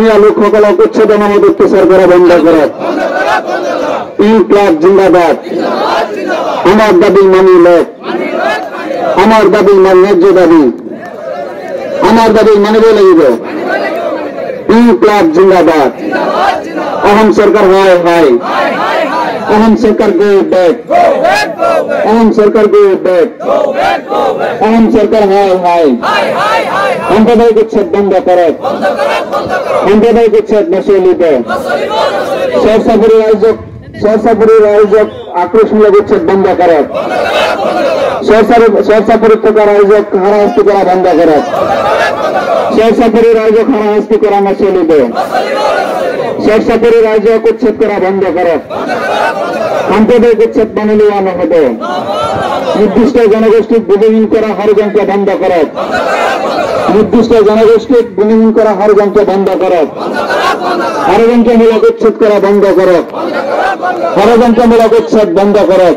লোকসকলক উচ্ছেদনামত অত্যাচার করা বন্ধ করক। ইনকলাব জিন্দাবাদ। আমার দাবি মানি লোক, আমার দাবি ন্যায্য দাবি, আমার দাবি মানিব লাগিব। ইনকলাব জিন্দাবাদ। অহম সরকার হয় হয়, অহম সরকার গো ব্যাক, অহম সরকার গো ব্যাক, অহম সরকার হয় হয়। সাম্প্রদায়িক উচ্ছেদ বন্ধ করক, সাম্প্রদায়িক উচ্ছেদ নচলিব। সরসাপুরের আয়োজক আক্রোশমূলক উচ্ছেদ বন্ধ করক। সরসাপুরের থাকার আয়োজক হারাহাস্তি করা বন্ধ করক। সরসাপুরের আয়োজক হারাহাস্তি করা নচলিব। সরসাপুরের আয়োজক উচ্ছেদ করা বন্ধ করক। সাম্প্রদায়িক উচ্ছেদ মানে নেওয়ানো হবে। নির্দিষ্ট জনগোষ্ঠী ভূমিহীন করা ষড়যন্ত্র বন্ধ করক। নির্দিষ্ট জনগোষ্ঠী ভূমিহীন করা ষড়যন্ত্র বন্ধ করক। ষড়যন্ত্রমূলক উচ্ছেদ করা বন্ধ করক। ষড়যন্ত্রমূলক উচ্ছেদ বন্ধ করক।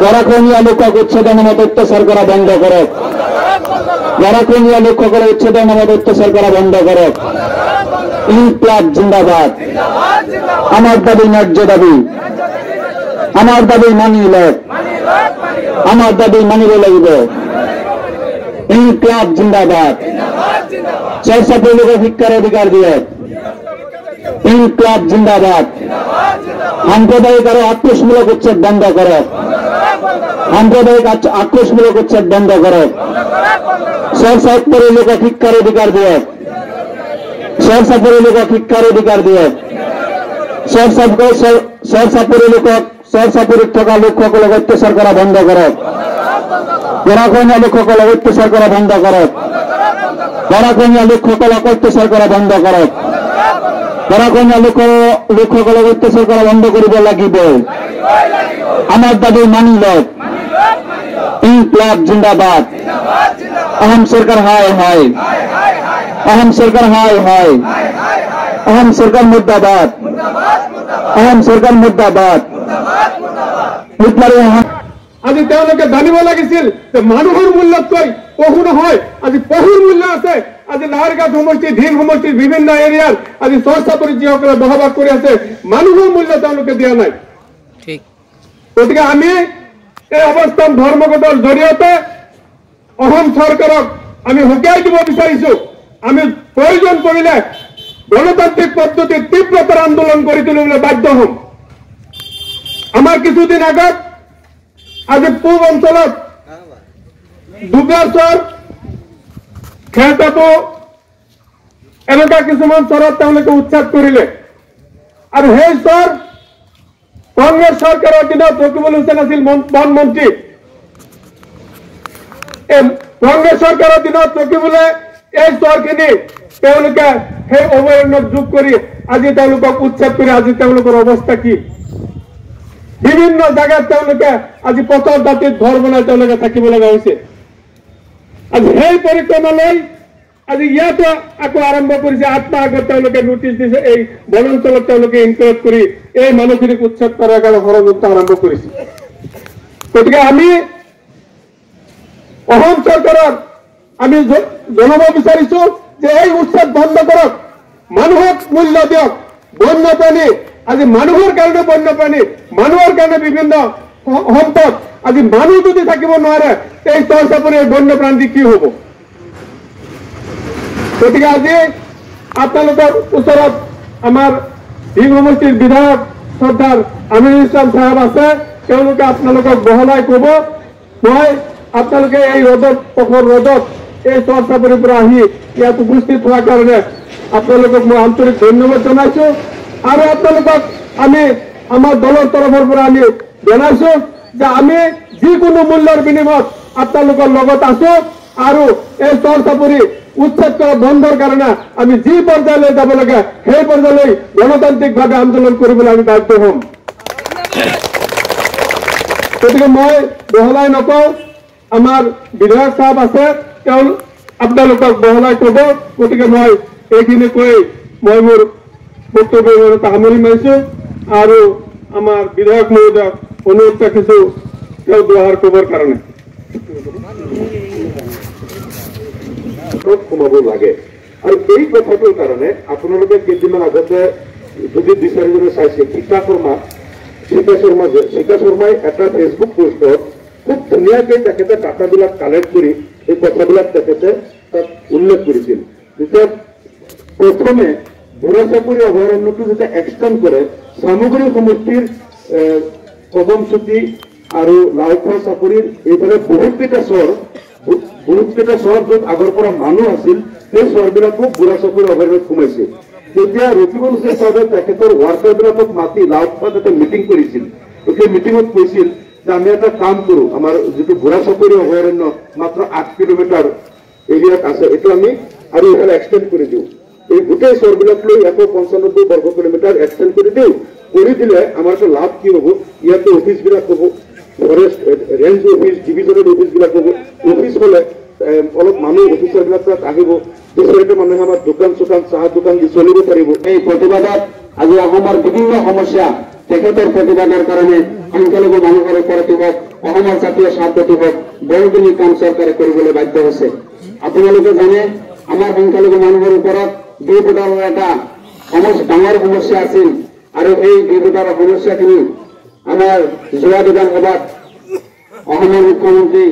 পরাক্রমীয় লোকক উচ্ছেদনামত অত্যাচার করা বন্ধ করক। পরাক্রমীয় লোকসকলে উচ্ছেদনামত অত্যাচার করা বন্ধ করক। ইনকলাব জিন্দাবাদ। আমার দাবি ন্যায্য দাবি, আমার দাবি মানি লোক, আমার দাবি মানিব লাগিব। ইনকলাব জিন্দাবাদ। সরসাপুর লোক শিক্ষার অধিকার দিয়ে। ইনকলাব জিন্দাবাদ। সাম্প্রদায়িক আরো আক্রোশমূলক উচ্ছেদ বন্ধ করক। সাম্প্রদায়িক আক্রোশমূলক উচ্ছেদ বন্ধ করক। সরসাপুরের লোক শিক্ষার অধিকার দিয়ে। সরসাপুরের লোক শিক্ষার অধিকার দিয়ে। সরসাপুরের লোক সরসাপুরের থাকা লোকসকলক অত্যাচার করা বন্ধ করক। পরাক্রমীয় লোকসকলক অত্যাচার করা বন্ধ করক। পরাক্রমীয় লোকসকলক অত্যাচার করা বন্ধ করক। পরাক্রমীয় লোকসকলক অত্যাচার করা বন্ধ করিব লাগিব। আমার দাবি মানি লোক। ইনকলাব জিন্দাবাদ। অহম সরকার হয় হয়, অহম সরকার হয় হয়, অহম সরকার মুর্দাবাদ, অহম সরকার মুর্দাবাদ। আজি তেওঁলোকে জানিব লাগিছিল যে মানুহৰ মূল্যতকৈ পশু নহয়, আজি পশুৰ মূল্য আছে। আজি নাহৰগাঁও সমষ্টি, ঢিল সমষ্টিৰ বিভিন্ন এৰিয়াৰ আজি সৰসাপুৰীত যিসকলে বসবাস কৰি আছে, মানুহৰ মূল্য তেওঁলোকে দিয়া নাই। গতিকে আমি এই অৱস্থান ধৰ্মঘটৰ জৰিয়তে অসম চৰকাৰক আমি সকীয়াই দিব বিচাৰিছো। আমি প্ৰয়োজন পৰিলে গণতান্ত্ৰিক পদ্ধতিত তীব্ৰতৰ আন্দোলন কৰি তুলিবলৈ বাধ্য হম। আমাৰ কিছুদিন আগত আজি পূব অঞ্চলত দুবৰাচৰ, খেৰটাপু এনেকুৱা কিছুমান চৰত তেওঁলোকে উচ্ছেদ কৰিলে। আৰু সেই চৰ কংগ্ৰেছ চৰকাৰৰ দিনত ৰকিবুল হুছেইন আছিল বন মন্ত্ৰী। কংগ্ৰেছ চৰকাৰৰ দিনত ৰকিবুলে এই চৰখিনি তেওঁলোকে সেই অভয়াৰণ্যত যোগ কৰি আজি তেওঁলোকক উচ্ছেদ কৰি আজি তেওঁলোকৰ অৱস্থা কি? বিভিন্ন জায়গাত তেওঁলোকে আজি পথৰ দাঁতিত ঘৰ বনাই তেওঁলোকে থাকিব লগা হৈছে। আজি সেই পৰিক্ৰমালৈ আজি ইয়াতো আকৌ আৰম্ভ কৰিছে। 8 মাহ আগত তেওঁলোকে নোটিছ দিছে, এই বনাঞ্চলত তেওঁলোকে ইনকুৱেট কৰি এই মানুহখিনিক উচ্ছেদ কৰাৰ কাৰণে ষড়যন্ত্ৰ আৰম্ভ কৰিছে। গতিকে আমি অসম চৰকাৰক আমি জনাব বিচাৰিছো যে এই উচ্ছেদ বন্ধ কৰক, মানুহক মূল্য দিয়ক। বন্যপ্ৰাণী আজি মানুহৰ কাৰণে বন্যপ্ৰাণী, মানুহৰ কাৰণে বিভিন্ন সম্পদ। আজি মানুহ যদি থাকিব নোৱাৰে এই সৰসাপুৰীৰ বন্যপ্ৰাণী কি হব? গতিকে আজি আপোনালোকৰ ওচৰত আমাৰ ঢিল সমষ্টিৰ বিধায়ক শ্ৰদ্ধাৰ আমিনুল ইছলাম চাহাব আছে, তেওঁলোকে আপোনালোকক বহলাই কব। মই আপোনালোকে এই ৰ'দত, প্ৰখৰ ৰ'দত এই সৰসাপুৰীৰ পৰা আহি ইয়াত উপস্থিত হোৱাৰ কাৰণে আপোনালোকক মই আন্তৰিক ধন্যবাদ জনাইছো। আৰু আপোনালোকক আমি আমাৰ দলৰ তৰফৰ পৰা আমি জনাইছো যে আমি যিকোনো মূল্যৰ বিনিময়ত আপোনালোকৰ লগত আছো। আৰু এই সৰসাপুৰী উচ্ছেদ কৰা বন্ধৰ কাৰণে আমি যি পৰ্যায়লৈ যাব লাগে সেই পৰ্যায়লৈ গণতান্ত্ৰিকভাৱে আন্দোলন কৰিবলৈ আমি বাধ্য হম। গতিকে মই বহলাই নকওঁ, আমাৰ বিধায়ক সাহেব আছে, তেওঁ আপোনালোকক বহলাই কব। গতিকে মই এইখিনি কৈ মই মোৰ বক্তব্য সামৰি মাৰিছো আৰু আমাৰ বিধায়ক মহোদয়ক অনুৰোধ ৰাখিছো তেওঁ দুআষাৰ কবৰ কাৰণে। সোমাব লাগে। আৰু এই কথাটোৰ কাৰণে আপোনালোকে কেইদিনমান আগতে যদি দুই চাৰিজনে চাইছে শিখা শৰ্মাই এটা ফেচবুক পোষ্টত খুব ধুনীয়াকৈ তেখেতে ডাটাবিলাক কালেক্ট কৰি এই কথাবিলাক তেখেতে তাত উল্লেখ কৰিছিল। যেতিয়া প্ৰথমে বুঢ়া চাপৰি অভয়াৰণ্যটো যেতিয়া এক্সটেণ্ড কৰে চামগুৰি সমষ্টিৰ কদমচুটি আৰু লাওখোৱা চাপৰিৰ এইফালে বহুতকেইটা চহৰ য'ত আগৰ পৰা মানুহ আছিল সেই চহৰবিলাকো বুঢ়া চাপৰি অভয়াৰণ্যত সোমাইছে। তেতিয়া ৰকিবুল হুছেইন চাহাবে তেখেতৰ ৱাৰ্কাৰবিলাকক মাতি লাওখোৱাত এটা মিটিং কৰিছিল। সেই মিটিঙত কৈছিল যে আমি এটা কাম কৰোঁ, আমাৰ যিটো বুঢ়া চাপৰি অভয়াৰণ্য মাত্ৰ 8 কিলোমিটাৰ এৰিয়াত আছে, এইটো আমি আৰু এইফালে এক্সটেণ্ড কৰি দিওঁ। এই গোটেই চহৰবিলাক লৈ 195 বৰ্গ কিলোমিটাৰ এক্সটেণ্ড কৰি দিওঁ। কৰি দিলে আমাৰ লাভ কি হ'ব, ইয়াতে অফিচবিলাক হ'ব, ফৰেষ্ট ৰেঞ্জ অফিচ ডিভিজনেল অফিচবিলাক হ'ব। অফিচ হ'লে অলপ মানুহ অফিচাৰবিলাক তাত আহিব, পিছতে মানুহে আমাৰ দোকান চোকান চাহ দোকান দি চলিব পাৰিব। এই প্ৰতিবাদত আজি অসমৰ বিভিন্ন সমস্যা তেখেতৰ প্ৰতিবাদৰ কাৰণে সংখ্যালঘু মানুহৰ ওপৰত হওক, অসমৰ জাতীয় স্বাৰ্থত হওক, বহুখিনি কাম চৰকাৰে কৰিবলৈ বাধ্য হৈছে। আপোনালোকে জানে আমাৰ সংখ্যালঘু মানুহৰ ওপৰত 2 ফুটাৰৰ এটা ডাঙৰ সমস্যা আছিল আৰু এই 2 ফুটাৰৰ সমস্যাখিনি আমাৰ যোৱা বিধানসভাত অসমৰ মুখ্যমন্ত্ৰী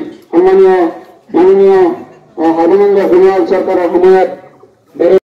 মাননীয় সৰ্বানন্দ সোণোৱাল চৰকাৰৰ সময়ত